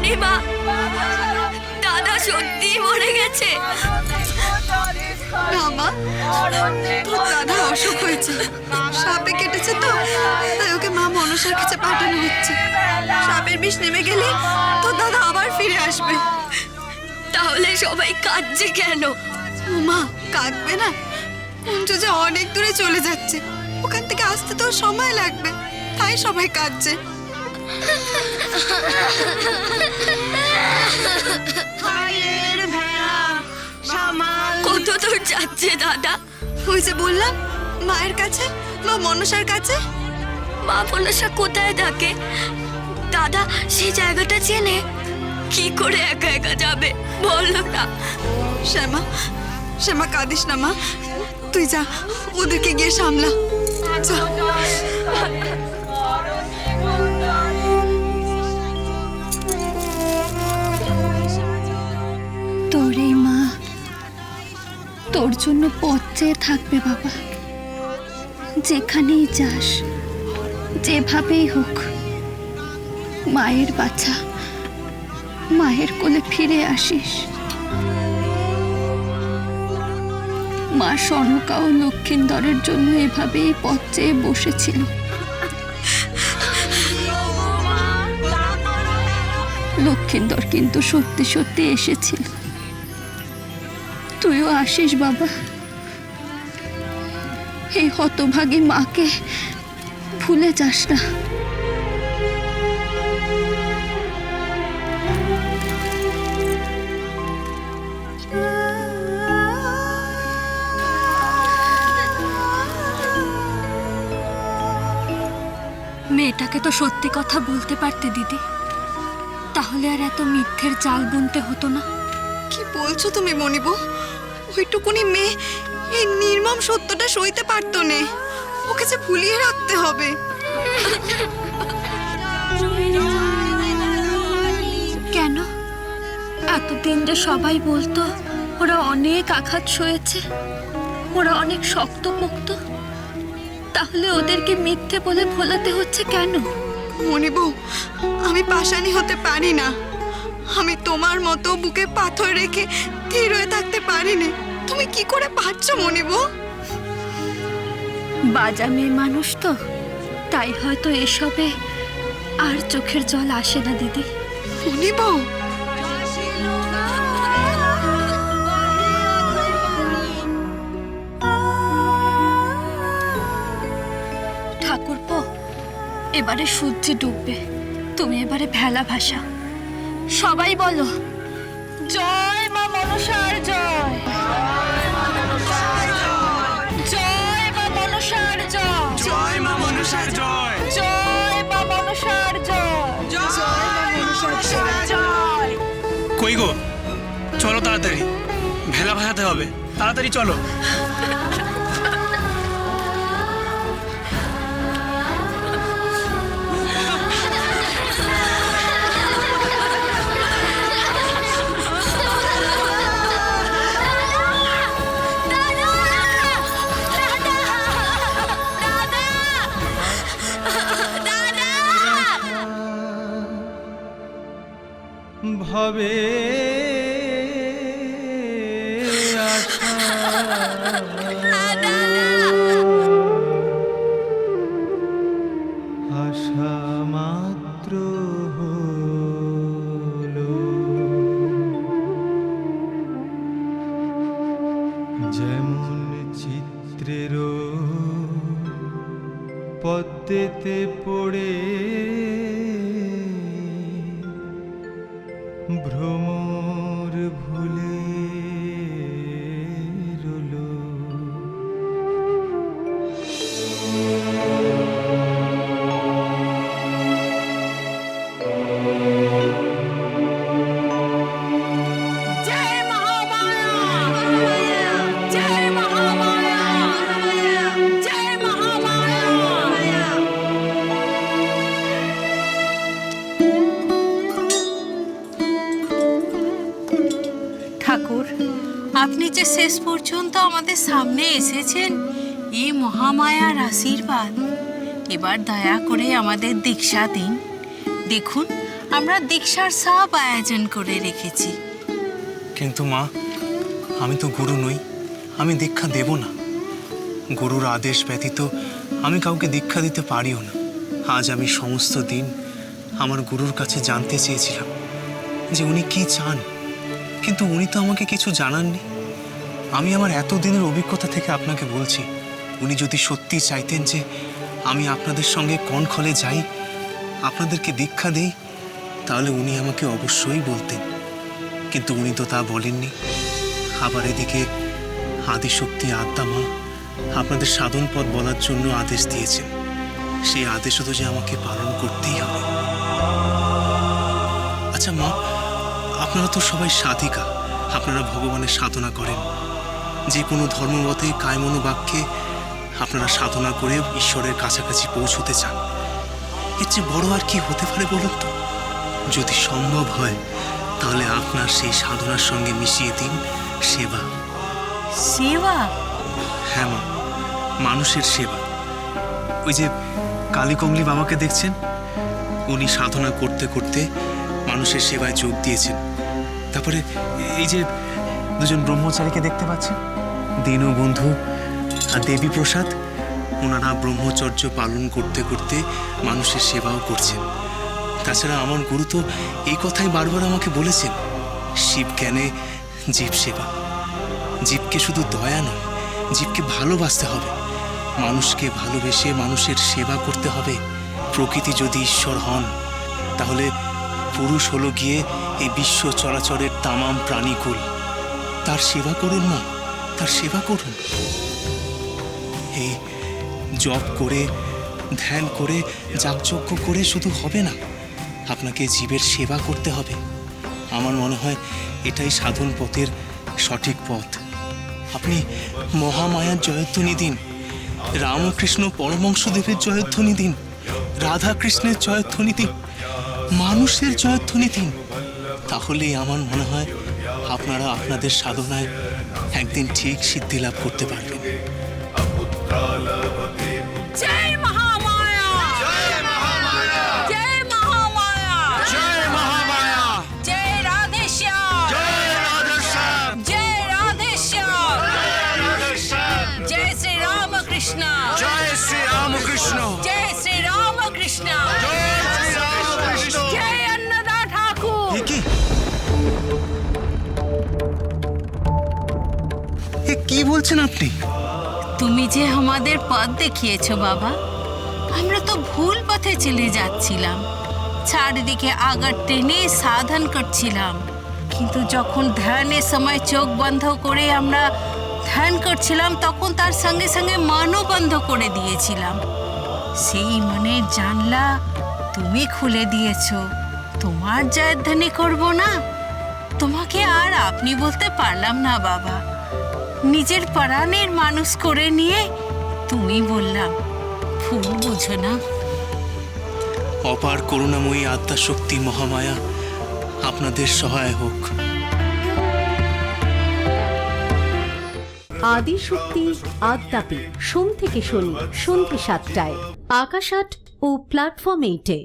রানীমা, দাদা সত্যি মরে গেছে। না মা, তোর দাদার অসুখ হয়েছে, সাপে কেটেছে তো, তাই ওকে মা মনসার কাছে পাঠানো হচ্ছে। সাপের বিষ নেমে গেলে তোর দাদা আবার ফিরে আসবে। তাহলে সবাই কাঁদছে কেন? ও মা, কাঁদবে না? কুঞ্জু যে অনেক দূরে চলে যাচ্ছে, ওখান থেকে আসতে তো সময় লাগবে, তাই সবাই কাঁদছে। কত দূর যাচ্ছে দাদা? ওই যে বললাম, মায়ের কাছে, মা মনসার কাছে। মা মনসা কোথায় থাকে? দাদা সেই জায়গাটা চেনে? কি করে একা একা যাবে বলো না। শ্যামা, শ্যামা কাঁদিস না মা, তুই যা, ওদেরকে গিয়ে সামলা, যা। তোর এই মা তোর জন্য পথ চেয়ে থাকবে বাবা। যেখানেই যাস, যেভাবেই হোক, মায়ের বাচ্চা, মায়ের কোলে ফিরে আসিস। মা সনকা ও লক্ষিন্দরের জন্য এভাবেই পথ চেয়ে বসেছিল। লক্ষিন্দর কিন্তু সত্যি সত্যি এসেছিল। তুইও আসিস বাবা, এই হতভাগী মাকে ভুলে যাস না। মেয়েটাকে তো সত্যি কথা বলতে পারতে দিদি, তাহলে আর এত মিথ্যের জাল বুনতে হতো না। কি বলছো তুমি মনিব? ওইটুকুনি মেয়ে এই নির্মম সত্যটা সইতে পারতো না, ওকে যে ভুলিয়ে রাখতে হবে। কেন? এতদিন যে সবাই বলতো ওরা অনেক আঘাত সয়েছে, ওরা অনেক শক্তপোক্ত, তাহলে ওদেরকে মিথ্যে বলে ভোলাতে হচ্ছে কেন? মনিব, আমি পাষাণী হতে পারি না, আমি তোমার মতো বুকে পাথর রেখে স্থির হয়ে থাকতে পারিনি। তুমি কি করে পারছো মনিব? বাজা মেয়ে মানুষ তো, তাই হয়তো এসবে আর চোখের জল আসে না দিদি। মনিব, ঠাকুরপো, এবারে সূর্য ডুববে, তুমি এবারে ভেলা ভাসা। সবাই বলো, জয় মা মনসার জয়, জয় মা মনসার জয়, জয় মা মনসার জয়, জয় মা মনসার জয়, জয় মা মনসার জয়। কই গো, চলো তাড়াতাড়ি, ভেলা ভাসাতে হবে, তাড়াতাড়ি চলো। ভবে আশা মাত্র হলো, যেমন চিত্রের পদ্মেতে পড়ে ভ্রমর ভুলে রলো। জয় মহামায়া, জয় মহামায়া, জয় মহামায়া। ঠাকুর, আপনি যে শেষ পর্যন্ত আমাদের সামনে এসেছেন, এই মহামায়ার আশীর্বাদ। এবার দয়া করে আমাদের দীক্ষা দিন। দেখুন, আমরা দীক্ষার সব আয়োজন করে রেখেছি। কিন্তু মা, আমি তো গুরু নই, আমি দীক্ষা দেব না। গুরুর আদেশ ব্যতীত আমি কাউকে দীক্ষা দিতে পারিও না। আজ আমি সমস্ত দিন আমার গুরুর কাছে জানতে চেয়েছিলাম যে উনি কি চান, কিন্তু উনি তো আমাকে কিছু জানাননি। আমি আমার এতদিনের অভিজ্ঞতা থেকে আপনাকে বলছি, উনি যদি সত্যি চাইতেন যে আমি আপনাদের সঙ্গে কনখলে যাই, আপনাদেরকে দীক্ষা দেই, তাহলে উনি আমাকে অবশ্যই বলতেন। কিন্তু উনি তো তা বলেননি। আবার এদিকে আদিশক্তি আদ্যা মা আপনাদের সাধন পথ বলার জন্য আদেশ দিয়েছেন। সেই আদেশও তো যে আমাকে পালন করতেই হবে। আচ্ছা মা, আপনারা তো সবাই সাধিকা, আপনারা ভগবানের সাধনা করেন। যে কোনো ধর্মমতে কায়মনোবাক্যে আপনারা সাধনা করে ঈশ্বরের কাছাকাছি পৌঁছতে চান। এর চেয়ে বড় আর কি হতে পারে বলুন তো? যদি সম্ভব হয় তাহলে আপনার সেই সাধনার সঙ্গে মিশিয়ে দিন সেবা। সেবা? হ্যাঁ মা, মানুষের সেবা। ওই যে কালীকমলি বাবাকে দেখছেন, উনি সাধনা করতে করতে মানুষের সেবায় যোগ দিয়েছেন। তারপরে এই যে দুজন ব্রহ্মচারীকে দেখতে পাচ্ছেন, দীনবন্ধু আর দেবী প্রসাদ, ওনারা ব্রহ্মচর্য পালন করতে করতে মানুষের সেবাও করছেন। তাছাড়া আমার গুরু তো এই কথাই বারবার আমাকে বলেছেন, শিব জ্ঞানে জীব সেবা। জীবকে শুধু দয়া নয়, জীবকে ভালোবাসতে হবে, মানুষকে ভালোবেসে মানুষের সেবা করতে হবে। প্রকৃতি যদি ঈশ্বর হন, তাহলে পুরুষ হলো গিয়ে এই বিশ্ব চরাচরের তামাম প্রাণীকুল। তার সেবা করুন মা, তার সেবা করুন। এই জপ করে, ধ্যান করে, যাগযজ্ঞ করে শুধু হবে না, আপনাকে জীবের সেবা করতে হবে। আমার মনে হয় এটাই সাধন পথের সঠিক পথ। আপনি মহামায়ার জয়ধ্বনি দিন, রামকৃষ্ণ পরমহংসদেবের জয়ধ্বনি দিন, রাধা কৃষ্ণের জয়ধ্বনি দিন, মানুষের জয়ধ্বনি দিন। তাহলেই আমার মনে হয় আপনারা আপনাদের সাধনায় একদিন ঠিক সিদ্ধি লাভ করতে পারবেন। জয় মহামায়া! জয় মহামায়া! জয় মহামায়া! জয় মহামায়া! জয় রাধেশ্যাম! জয় রাধেশ্যাম! জয় রাধেশ্যাম! জয় শ্রী রামকৃষ্ণ! জয় শ্রী রামকৃষ্ণ! জয় শ্রী রামকৃষ্ণ! জয় শ্রী রামকৃষ্ণ! জয় অন্নদা ঠাকুর! কি বলছেন আপনি? তুমি যে আমাদের পথ দেখিয়েছো বাবা, আমরা তো ভুল পথে চলে যাচ্ছিলাম, চারিদিকে আগার টেনে সাধন করছিলাম। কিন্তু যখন ধ্যানের সময় চোখ বন্ধ করে আমরা ধ্যান করছিলাম, তখন তার সঙ্গে সঙ্গে মনও বন্ধ করে দিয়েছিলাম। সেই মনের জানলা তুমি খুলে দিয়েছো। তোমার জয়ধ্বনি করব না? তোমাকে আর আপনি বলতে পারলাম না বাবা। নিজের প্রাণের মানুষ করে নিয়ে তুমি বললাম, ভুল বুঝো না। অপার করুণাময়ী আদ্যা শক্তি মহামায়া আপনাদের সহায় হোক। আদিশক্তি আদ্যাপীঠ, সোম থেকে শনি সন্ধ্যে ৭টায়, আকাশ আট ও প্ল্যাটফর্ম 8-এ।